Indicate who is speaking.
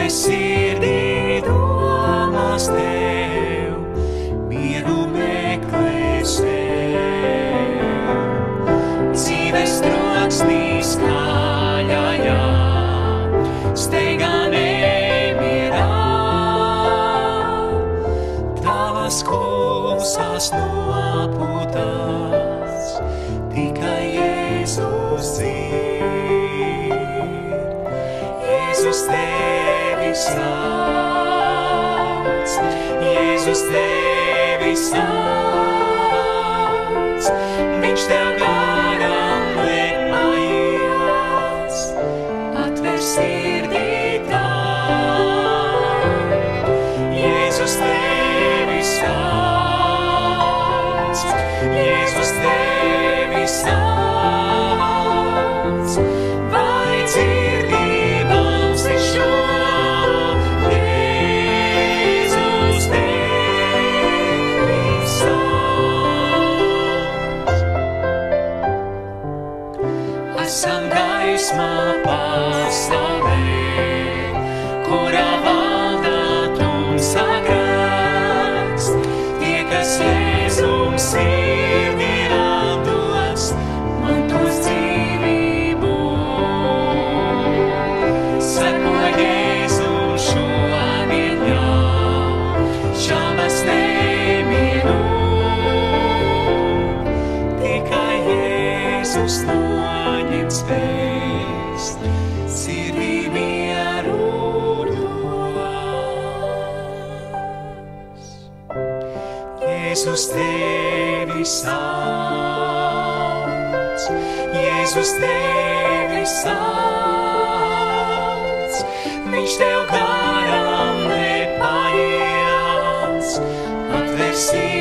Speaker 1: sirdī domās tev, mieru meklē sev. Dzīves troksnī skaļajā, steigā nemierā, tavas klusās nopūtās, tikai Jēzus dzird. Jēzus tevi sauc, Jēzus tevi sauc, viņš tev garām lepājās, atver sirdī tavu. Jēzus tevi sauc, Jēzus tevi sauc, vai dzirdi balsi šo? Jēzus tevi sauc. Esam gaismā pasaulē, kurā valda tumsā grēks. Tie, kas Jēzum sirdī atdos, mantos dzīvību. Seko Jēzum šodien jau, šaubas nemieru. Tikai Jēzus noņem spēst, sirdī mieru dos. Jēzus tevi sauc, Jēzus tevi sauc, viņš tev garām lepājās, atver sirdī